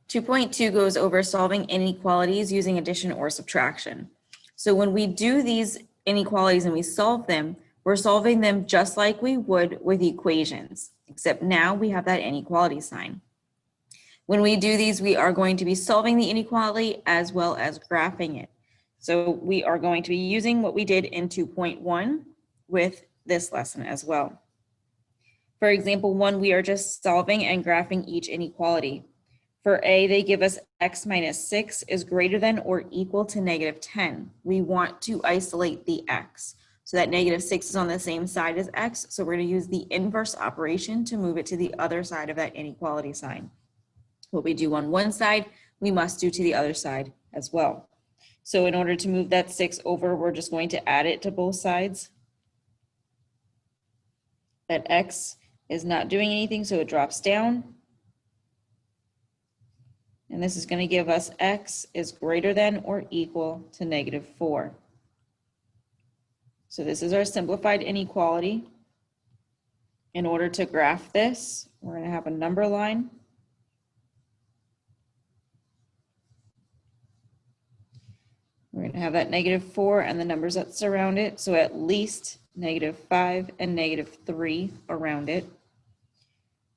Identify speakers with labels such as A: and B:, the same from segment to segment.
A: 2.2 goes over solving inequalities using addition or subtraction. So when we do these inequalities and we solve them, we're solving them just like we would with equations, except now we have that inequality sign. When we do these, we are going to be solving the inequality as well as graphing it. So we are going to be using what we did in 2.1 with this lesson as well. For example 1, we are just solving and graphing each inequality. For A, they give us x minus 6 is greater than or equal to negative 10. We want to isolate the x. So that negative 6 is on the same side as x, so we're going to use the inverse operation to move it to the other side of that inequality sign. What we do on one side, we must do to the other side as well. So in order to move that 6 over, we're just going to add it to both sides. That x is not doing anything, so it drops down. And this is going to give us x is greater than or equal to negative 4. So this is our simplified inequality. In order to graph this, we're going to have a number line. We're going to have that negative 4 and the numbers that surround it. So at least negative 5 and negative 3 around it.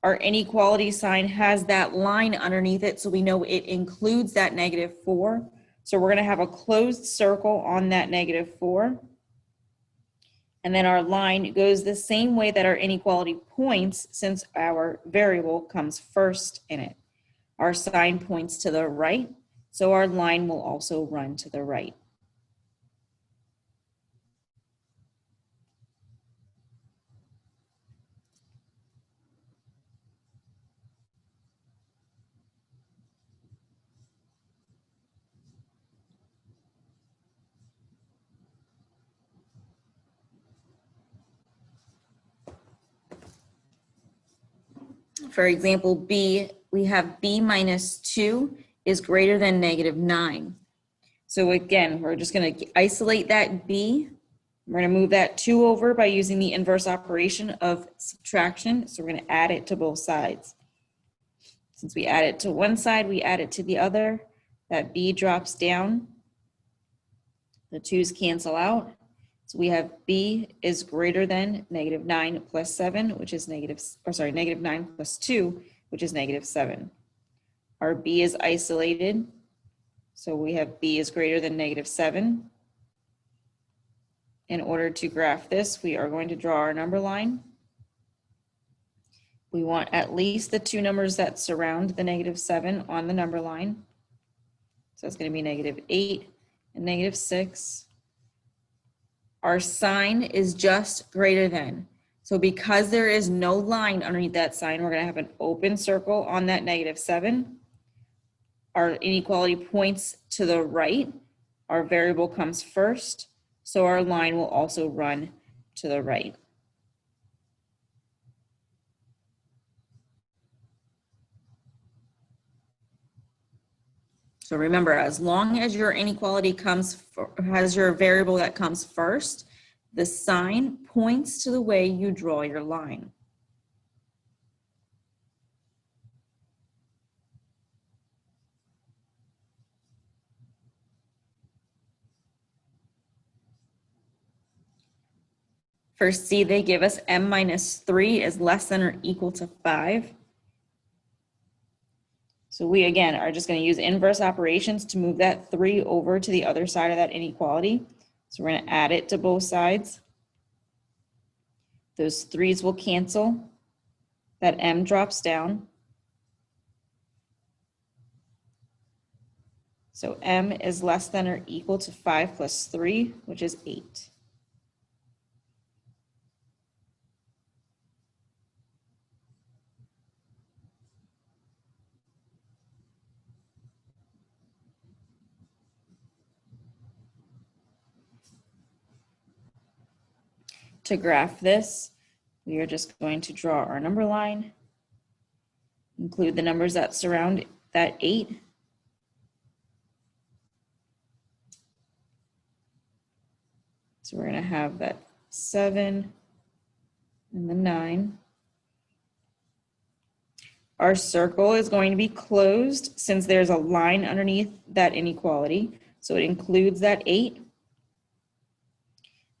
A: Our inequality sign has that line underneath it, so we know it includes that negative 4. So we're going to have a closed circle on that negative 4. And then our line goes the same way that our inequality points, since our variable comes first in it. Our sign points to the right, so our line will also run to the right. For example, B, we have B minus 2 is greater than negative 9. So again, we're just going to isolate that B. We're going to move that 2 over by using the inverse operation of subtraction. So we're going to add it to both sides. Since we add it to one side, we add it to the other. That B drops down. The 2's cancel out. So we have B is greater than negative 9 plus 7, which is negative 9 plus 2, which is negative 7. Our B is isolated. So we have B is greater than negative 7. In order to graph this, we are going to draw our number line. We want at least the 2 numbers that surround the negative 7 on the number line. So it's going to be negative 8 and negative 6. Our sign is just greater than. So because there is no line underneath that sign, we're going to have an open circle on that negative 7. Our inequality points to the right. Our variable comes first, so our line will also run to the right. So remember, as long as your inequality has your variable that comes first, the sign points to the way you draw your line. For C, they give us m minus 3 is less than or equal to 5. So we, again, are just going to use inverse operations to move that 3 over to the other side of that inequality. So we're going to add it to both sides. Those 3's will cancel. That m drops down. So m is less than or equal to 5 plus 3, which is 8. To graph this, we are just going to draw our number line, include the numbers that surround that 8. So we're going to have that 7 and the 9. Our circle is going to be closed since there's a line underneath that inequality. So it includes that 8.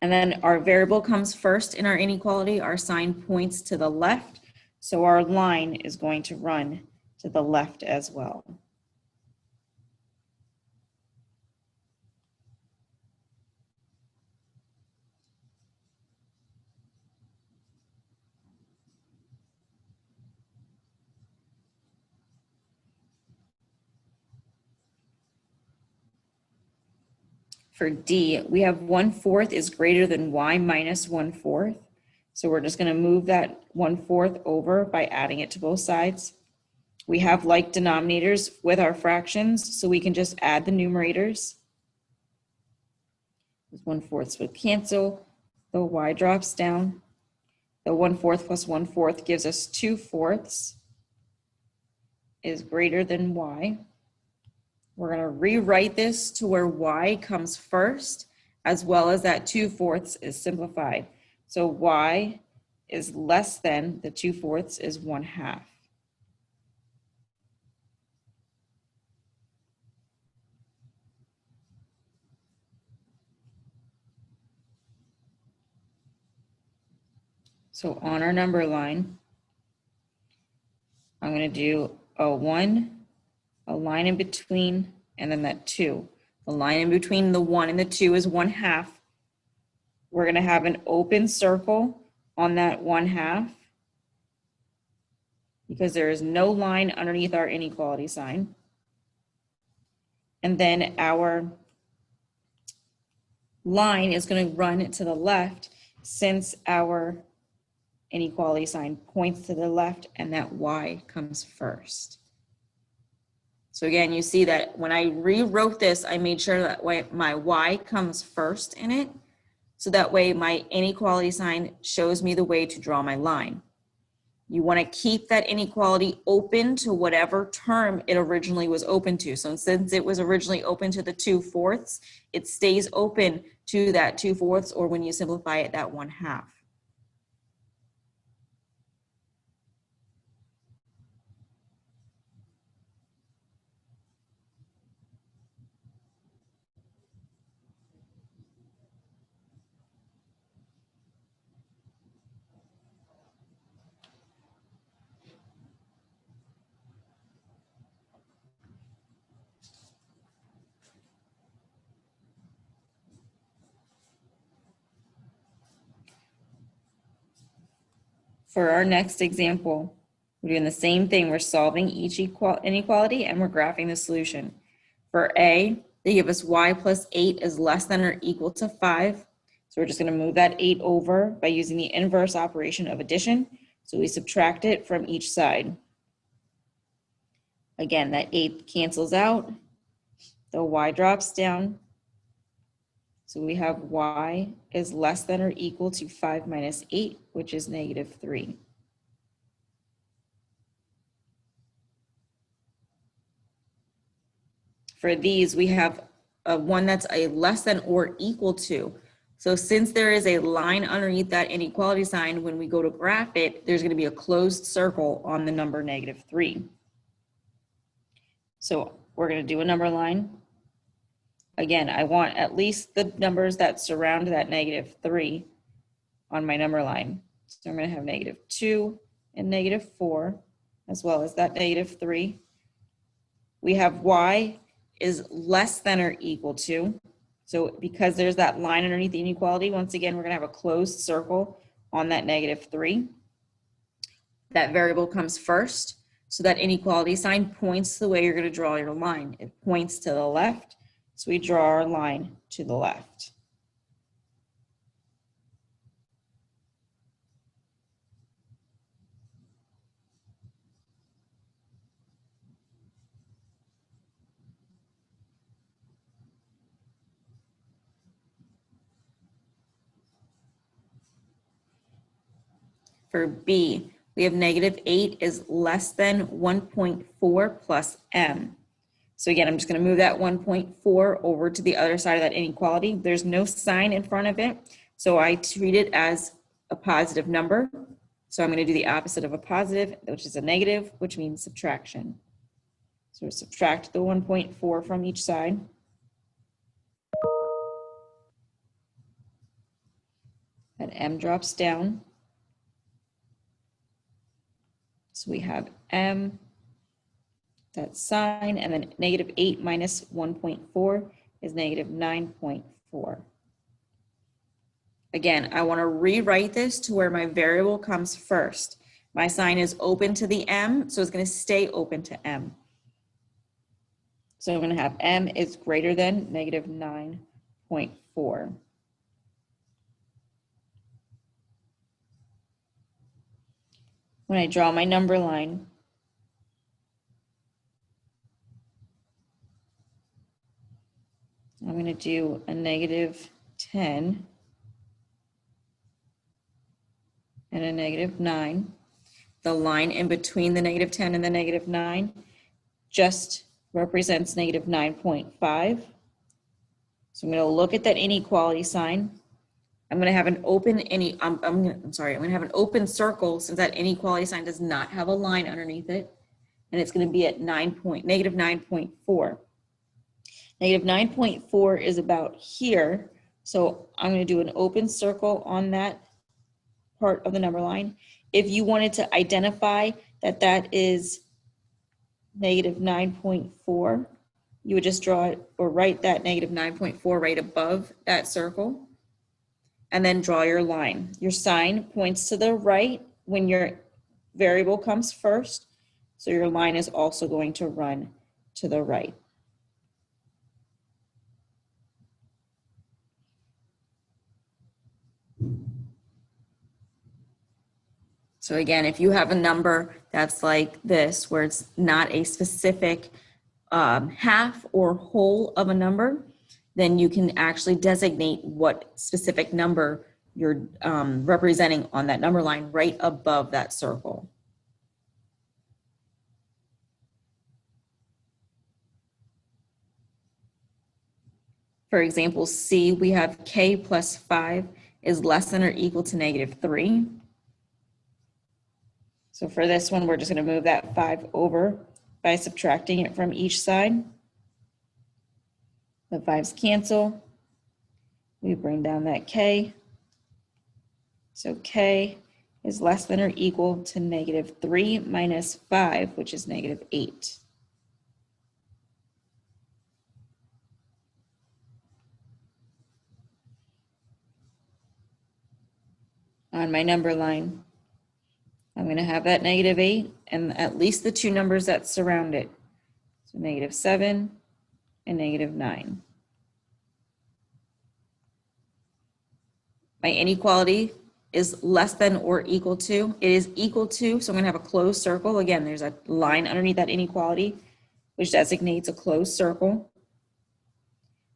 A: And then our variable comes first in our inequality. Our sign points to the left. So our line is going to run to the left as well. For D, we have 1/4 is greater than y minus 1/4. So we're just going to move that 1/4 over by adding it to both sides. We have like denominators with our fractions, so we can just add the numerators. 1/4 would cancel, the y drops down. The 1/4 plus 1/4 gives us 2/4 is greater than y. We're going to rewrite this to where y comes first, as well as that 2/4 is simplified. So y is less than the 2/4 is 1/2. So on our number line, I'm going to do a 1, a line in between, and then that 2. The line in between the 1 and the 2 is 1/2. We're going to have an open circle on that 1/2 because there is no line underneath our inequality sign. And then our line is going to run to the left since our inequality sign points to the left and that y comes first. So again, you see that when I rewrote this, I made sure that my y comes first in it. So that way my inequality sign shows me the way to draw my line. You want to keep that inequality open to whatever term it originally was open to. So since it was originally open to the 2/4, it stays open to that 2/4, or when you simplify it, that 1/2. For our next example, we're doing the same thing. We're solving each inequality and we're graphing the solution. For A, they give us y plus 8 is less than or equal to 5. So we're just going to move that 8 over by using the inverse operation of addition. So we subtract it from each side. Again, that 8 cancels out. The y drops down. So we have y is less than or equal to 5 minus 8, which is -3. For these, we have one that's a less than or equal to. So since there is a line underneath that inequality sign, when we go to graph it, there's going to be a closed circle on the number -3. So we're going to do a number line. Again, I want at least the numbers that surround that -3 on my number line. So I'm going to have -2 and -4, as well as that -3. We have y is less than or equal to. So because there's that line underneath the inequality, once again, we're going to have a closed circle on that -3. That variable comes first. So that inequality sign points to the way you're going to draw your line. It points to the left. So we draw our line to the left. For B, we have -8 is less than 1.4 plus m. So again, I'm just going to move that 1.4 over to the other side of that inequality. There's no sign in front of it, so I treat it as a positive number. So I'm going to do the opposite of a positive, which is a negative, which means subtraction. So subtract the 1.4 from each side. That m drops down. So we have m, that sign, and then negative 8 minus 1.4 is negative 9.4. Again, I want to rewrite this to where my variable comes first. My sign is open to the m, so it's going to stay open to m. So I'm going to have m is greater than negative 9.4. When I draw my number line, I'm going to do a negative 10 and a negative 9. The line in between the negative 10 and the negative 9 just represents negative 9.5. So I'm going to look at that inequality sign. I'm going to have an open I'm going to have an open circle since that inequality sign does not have a line underneath it, and it's going to be at negative 9.4. Negative 9.4 is about here, so I'm going to do an open circle on that part of the number line. If you wanted to identify that that is negative 9.4, you would just draw it or write that negative 9.4 right above that circle, and then draw your line. Your sign points to the right when your variable comes first, so your line is also going to run to the right. So again, if you have a number that's like this, where it's not a specific half or whole of a number, then you can actually designate what specific number you're representing on that number line right above that circle. For example, C, we have k plus 5 is less than or equal to negative 3. So for this one, we're just going to move that 5 over by subtracting it from each side. The 5's cancel. We bring down that k. So k is less than or equal to negative 3 minus 5, which is negative 8. On my number line, I'm going to have that negative 8 and at least the two numbers that surround it. So negative 7 and negative 9. My inequality is less than or equal to. It is equal to, so I'm going to have a closed circle. Again, there's a line underneath that inequality, which designates a closed circle.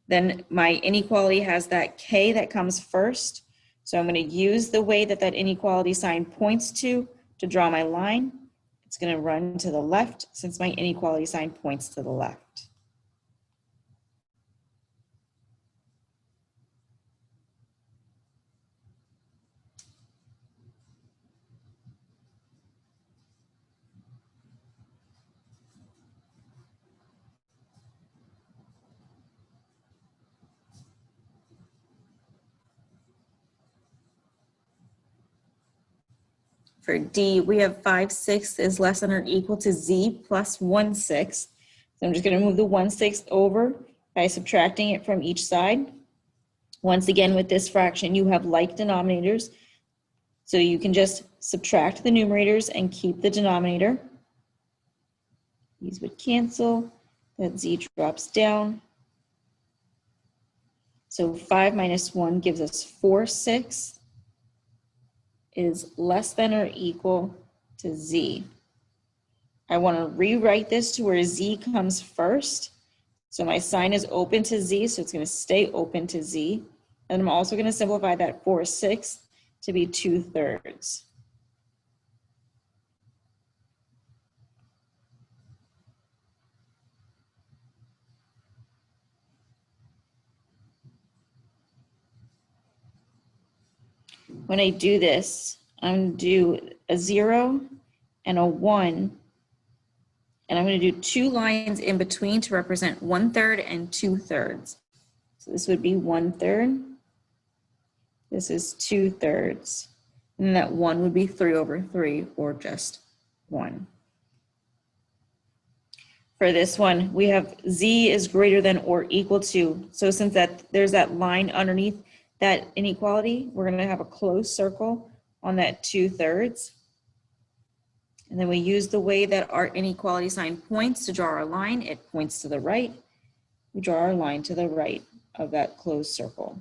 A: Then my inequality has that k that comes first. So I'm going to use the way that that inequality sign points to draw my line. It's going to run to the left since my inequality sign points to the left. For D, we have 5/6 is less than or equal to Z plus 1/6. So I'm just going to move the 1/6 over by subtracting it from each side. Once again, with this fraction, you have like denominators. So you can just subtract the numerators and keep the denominator. These would cancel. That Z drops down. So 5 minus 1 gives us 4/6. Is less than or equal to Z. I want to rewrite this to where Z comes first. So my sign is open to Z, so it's going to stay open to Z. And I'm also going to simplify that 4/6 to be 2/3. When I do this, I'm going to do a 0 and a 1. And I'm going to do 2 lines in between to represent 1/3 and 2/3. So this would be 1/3. This is 2/3. And that 1 would be 3/3, or just 1. For this one, we have z is greater than or equal to. So since there's that line underneath that inequality, we're going to have a closed circle on that 2/3. And then we use the way that our inequality sign points to draw our line. It points to the right. We draw our line to the right of that closed circle.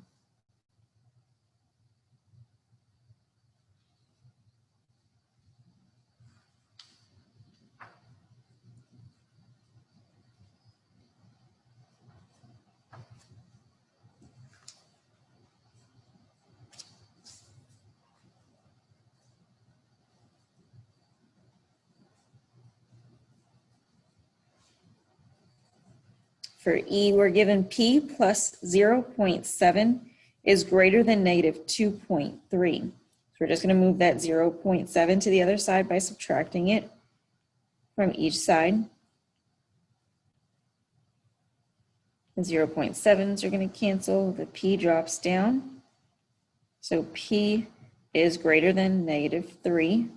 A: For E, we're given P plus 0.7 is greater than negative 2.3. So we're just going to move that 0.7 to the other side by subtracting it from each side. The 0.7s are going to cancel. The P drops down. So P is greater than negative 3.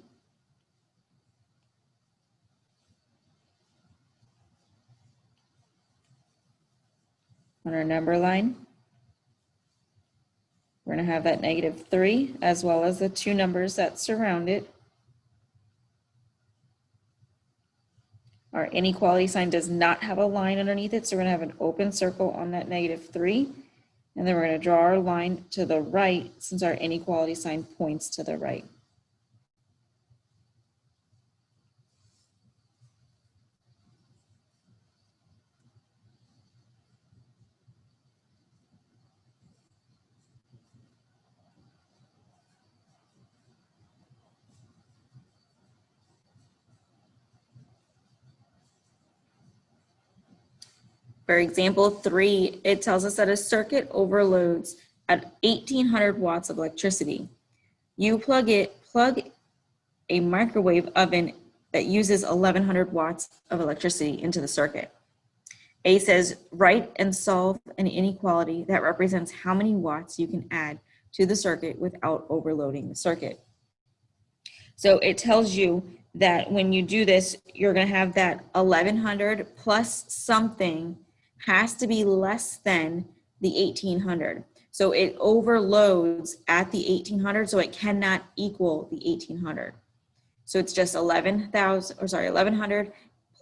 A: On our number line, we're going to have that negative 3 as well as the 2 numbers that surround it. Our inequality sign does not have a line underneath it, so we're going to have an open circle on that negative 3. And then we're going to draw our line to the right since our inequality sign points to the right. For example 3, it tells us that a circuit overloads at 1800 watts of electricity. You plug a microwave oven that uses 1100 watts of electricity into the circuit. A says, write and solve an inequality that represents how many watts you can add to the circuit without overloading the circuit. So it tells you that when you do this, you're going to have that 1100 plus something has to be less than the 1800. So it overloads at the 1800, so it cannot equal the 1800. So it's just 1100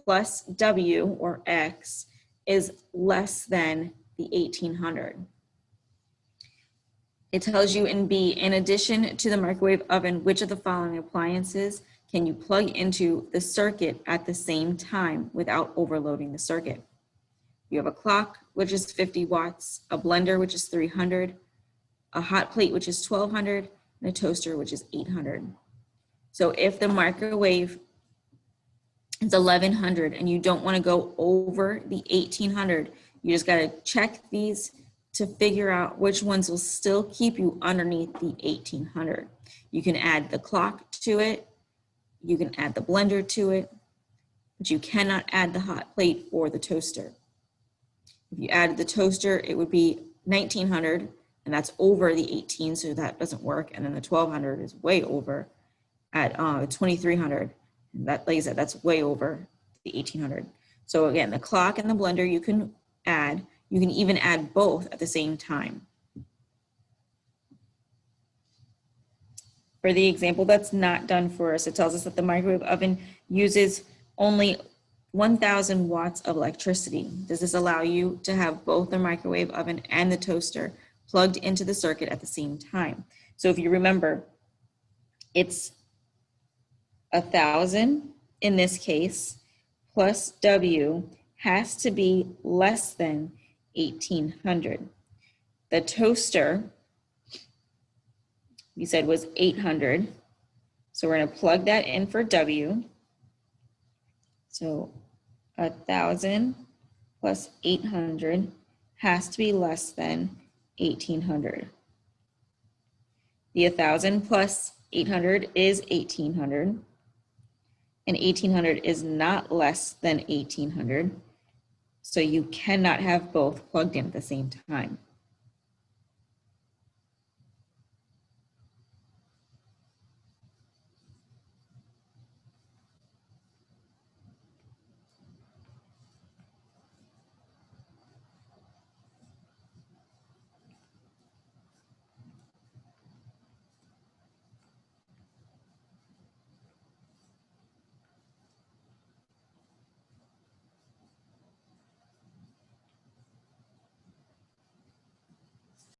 A: plus W or X is less than the 1800. It tells you in B, in addition to the microwave oven, which of the following appliances can you plug into the circuit at the same time without overloading the circuit? You have a clock, which is 50 watts, a blender, which is 300, a hot plate, which is 1200, and a toaster, which is 800. So if the microwave is 1100 and you don't want to go over the 1800, you just got to check these to figure out which ones will still keep you underneath the 1800. You can add the clock to it, you can add the blender to it, but you cannot add the hot plate or the toaster. If you added the toaster, it would be 1900, and that's over the 18, so that doesn't work. And then the 1200 is way over at 2300. And that, like I said, that's way over the 1800. So again, the clock and the blender you can add. You can even add both at the same time. For the example that's not done for us, it tells us that the microwave oven uses only 1000 watts of electricity. Does this allow you to have both the microwave oven and the toaster plugged into the circuit at the same time? So if you remember, it's 1000 in this case plus W has to be less than 1800. The toaster, we said, was 800. So we're going to plug that in for W. So 1000 plus 800 has to be less than 1800. The 1000 plus 800 is 1800, and 1800 is not less than 1800. So you cannot have both plugged in at the same time.